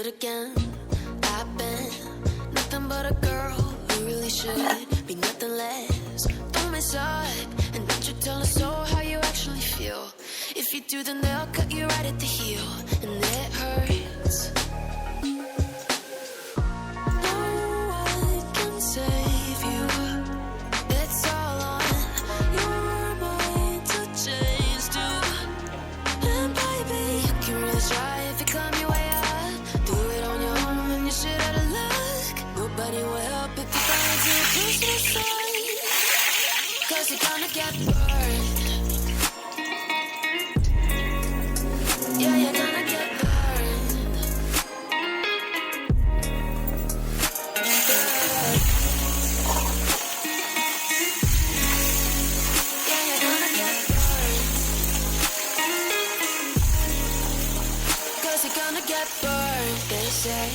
good again. I've been nothing but a girl who really should be nothing less. Don't mess up, and don't you tell us so how you actually feel. If you do, then they'll cut you right at the heel, and it hurts. No one can save you. It's all on your mind to change too. And baby, you can really try if you climb your way up. Do it on your own and you shit out of luck. Nobody will help if you find too close to the sun. 'Cause you're gonna get burned. Yeah, you're gonna get burned. Yeah, you're gonna get burned. 'Cause you're gonna get burned. They say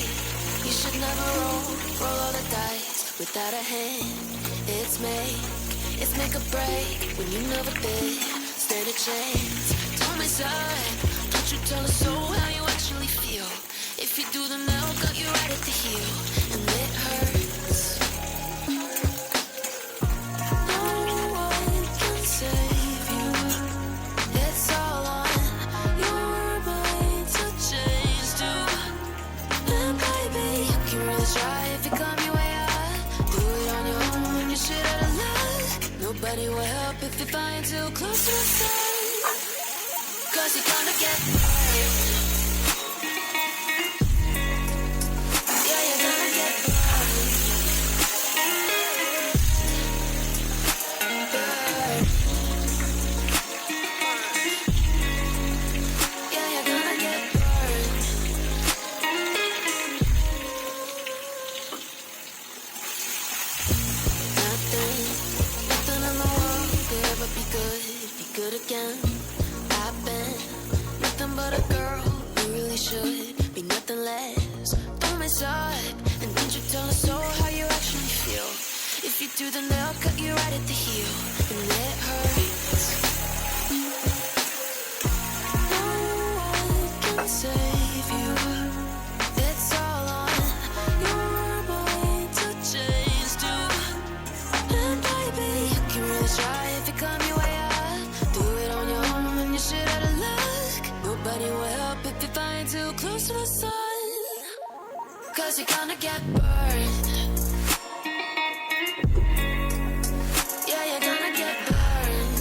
you should never roll all the dice without a hand. It's make or break when you never did stand a chance. Tell me, son, don't you tell us so how you actually feel. If you do, then they'll cut you right at the heel, and it hurts. No one can save you. It's all on your mind to change too. And baby, you can really try if you come your way up. Do it on your own and you shit out of luck. Nobody will help if you're flying too close to the sun. 'Cause you're gonna get burned. Yeah, you're gonna get burned. Burned. Yeah, you're gonna get burned. Nothing in the world could ever be good again. I've been nothing but a girl who really should be nothing less. Don't mess up, and don't you tell us so how you actually feel. If you do, then they'll cut you right at the heel, and it hurts. No one can save you. It's all on your mind to change too. And baby, you can really try if you come your way up. Do it on your own and you shit out of luck. Nobody will help if you're flying too close to the sun. 'Cause you're gonna get burned. Yeah, you're gonna get burned.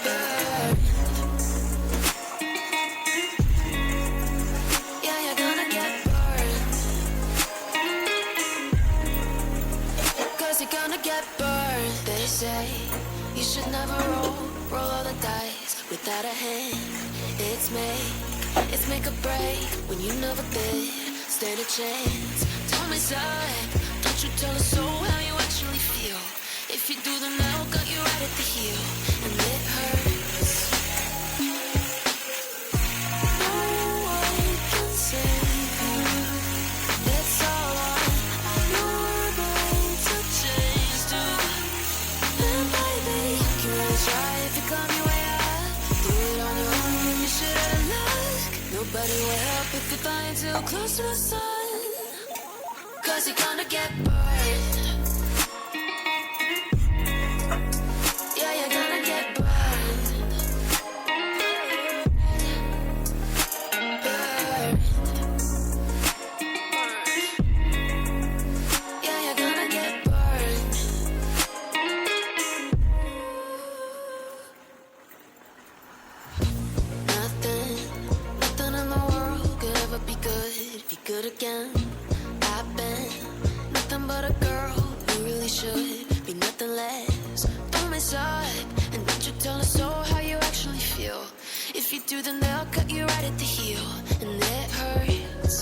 Burned. Yeah, you're gonna get burned. 'Cause you're gonna get burned. They say you should never roll all the dice without a hand. It's make or break when you never did stand a chance. Tell me, son, don't you tell us so how you actually feel. If you do, then they'll cut you right at the heel, and it hurts. No one can save you. It's all on your mind to change too. And baby, you can really try if you come your way up. Do it on your own and you shit out of luck. Nobody will help if you're flying too close to the sun. 'Cause you're gonna get burned. Yeah, you're gonna get burned. Burned. Yeah, you're gonna get burned. Nothing in the world could ever be good again. I've been nothing but a girl who really should be nothing less. Don't mess up, and don't you tell us so how you actually feel. If you do, then they'll cut you right at the heel, and it hurts.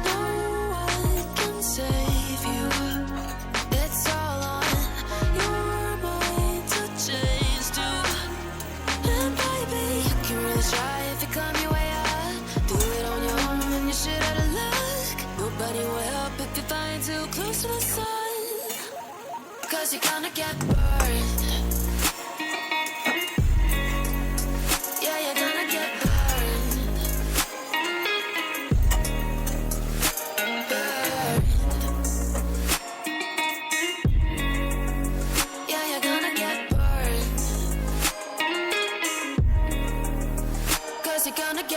No one can save you. It's all on your mind to change too. And baby, you can really try if you come your way up. Do it on your own and you shit out of luck. Nobody will help if you're flying too close to the sun. 'Cause you're gonna get burned.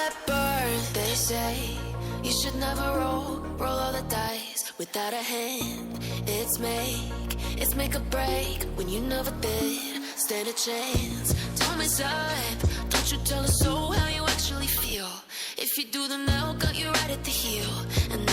at birth, they say you should never roll all the dice without a hand. It's make or break when you never did stand a chance. Don't mess up, don't you tell us so how you actually feel. If you do, then they'll cut you right at the heel. And